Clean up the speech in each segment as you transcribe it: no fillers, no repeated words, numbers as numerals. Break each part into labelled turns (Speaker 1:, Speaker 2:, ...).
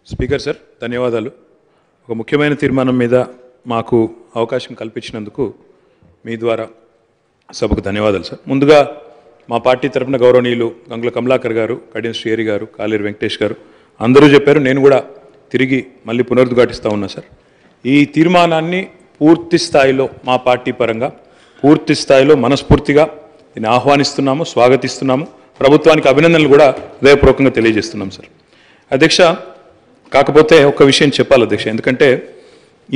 Speaker 1: Speaker sir, ధన్యవాదాలు. ఒక ముఖ్యమైన తీర్మానం మీద మాకు అవకాశం కల్పించినందుకు మీ ద్వారా సభకు ధన్యవాదాలు సార్. ముందుగా మా పార్టీ తరఫున గౌరవనీయులు గంగుల కమలాకర్ గారు, కడియం శ్రీహరి గారు, కాలేరు వెంకటేష్ గారు అందరూ చెప్పారు. నేను కూడా తిరిగి మళ్ళీ పునరుద్ఘాటిస్తూ ఉన్నా సార్. ఈ తీర్మానాన్ని పూర్తి స్థాయిలో మా పార్టీ పరంగా పూర్తి స్థాయిలో మనస్ఫూర్తిగా దీన్ని ఆహ్వానిస్తున్నాము, స్వాగతిస్తున్నాము. ప్రభుత్వానికి అభినందనలు కూడా హృదయపూర్వకంగా తెలియజేస్తున్నాం సార్. అధ్యక్ష, కాకపోతే ఒక విషయం చెప్పాలి అధ్యక్ష, ఎందుకంటే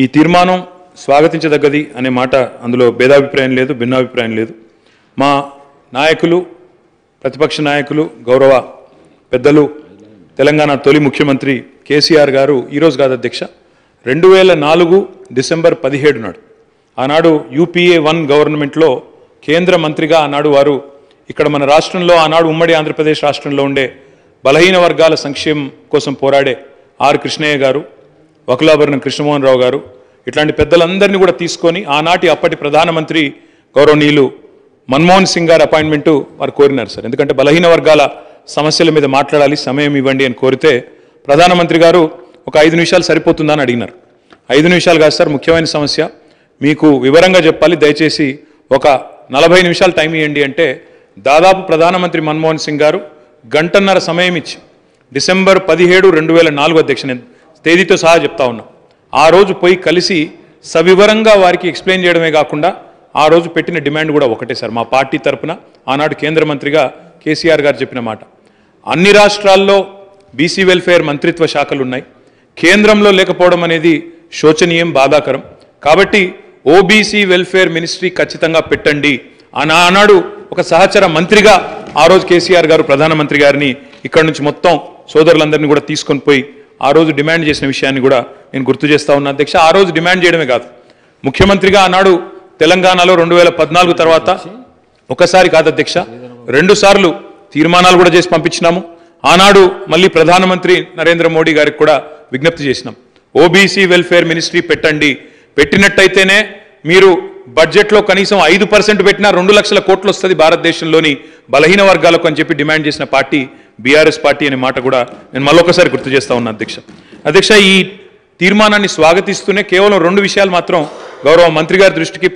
Speaker 1: ఈ తీర్మానం స్వాగతించదగ్గది అనే మాట అందులో భేదాభిప్రాయం లేదు, భిన్నాభిప్రాయం లేదు. మా నాయకులు, ప్రతిపక్ష నాయకులు, గౌరవ పెద్దలు, తెలంగాణ తొలి ముఖ్యమంత్రి కేసీఆర్ గారు ఈరోజు కాదు అధ్యక్ష, 2004 డిసెంబర్ 17 నాడు ఆనాడు UPA 1 గవర్నమెంట్లో కేంద్ర మంత్రిగా ఆనాడు వారు ఇక్కడ మన రాష్ట్రంలో, ఆనాడు ఉమ్మడి ఆంధ్రప్రదేశ్ రాష్ట్రంలో ఉండే బలహీన వర్గాల సంక్షేమం కోసం పోరాడే ఆర్ కృష్ణయ్య గారు, వకులాభరణం కృష్ణమోహన్ రావు గారు ఇట్లాంటి పెద్దలందరినీ కూడా తీసుకొని ఆనాటి అప్పటి ప్రధానమంత్రి గౌరవనీయులు మన్మోహన్ సింగ్ గారు అపాయింట్మెంటు వారు కోరినారు సార్. ఎందుకంటే బలహీన వర్గాల సమస్యల మీద మాట్లాడాలి, సమయం ఇవ్వండి అని కోరితే ప్రధానమంత్రి గారు ఒక 5 నిమిషాలు సరిపోతుందని అడిగినారు. 5 నిమిషాలు కాదు సార్, ముఖ్యమైన సమస్య మీకు వివరంగా చెప్పాలి, దయచేసి ఒక 40 నిమిషాలు టైం ఇవ్వండి అంటే దాదాపు ప్రధానమంత్రి మన్మోహన్ సింగ్ గారు గంటన్నర సమయం ఇచ్చి డిసెంబర్ 17, 2004 అధ్యక్ష, నేను తేదీతో సహా చెప్తా ఉన్నా, ఆ రోజు పోయి కలిసి సవివరంగా వారికి ఎక్స్ప్లెయిన్ చేయడమే కాకుండా ఆ రోజు పెట్టిన డిమాండ్ కూడా ఒకటే సార్. మా పార్టీ తరఫున ఆనాడు కేంద్ర మంత్రిగా కేసీఆర్ గారు చెప్పిన మాట, అన్ని రాష్ట్రాల్లో బీసీ వెల్ఫేర్ మంత్రిత్వ శాఖలు ఉన్నాయి, కేంద్రంలో లేకపోవడం అనేది శోచనీయం, బాధాకరం. కాబట్టి ఓబీసీ వెల్ఫేర్ మినిస్ట్రీ ఖచ్చితంగా పెట్టండి అని ఆనాడు ఒక సహచర మంత్రిగా ఆ రోజు కేసీఆర్ గారు ప్రధానమంత్రి గారిని ఇక్కడ నుంచి మొత్తం సోదరులందరినీ కూడా తీసుకొని పోయి ఆ రోజు డిమాండ్ చేసిన విషయాన్ని కూడా నేను గుర్తు చేస్తా ఉన్నా అధ్యక్ష. ఆ రోజు డిమాండ్ చేయడమే కాదు, ముఖ్యమంత్రిగా ఆనాడు తెలంగాణలో 2014 తర్వాత ఒకసారి కాదు అధ్యక్ష, 2 సార్లు తీర్మానాలు కూడా చేసి పంపించినాము. ఆనాడు మళ్ళీ ప్రధానమంత్రి నరేంద్ర మోడీ గారికి కూడా విజ్ఞప్తి చేసినాం, ఓబీసీ వెల్ఫేర్ మినిస్ట్రీ పెట్టండి, పెట్టినట్టయితేనే మీరు బడ్జెట్లో కనీసం 5% పెట్టినా 2 లక్షల కోట్లు వస్తుంది భారతదేశంలోని బలహీన వర్గాలకు అని చెప్పి డిమాండ్ చేసిన పార్టీ బీఆర్ఎస్ పార్టీ అనే మాట కూడా నేను మళ్ళొకసారి గుర్తు చేస్తా ఉన్నా అధ్యక్ష. ఈ తీర్మానాన్ని స్వాగతిస్తూనే కేవలం 2 విషయాలు మాత్రం గౌరవ మంత్రి గారి దృష్టికి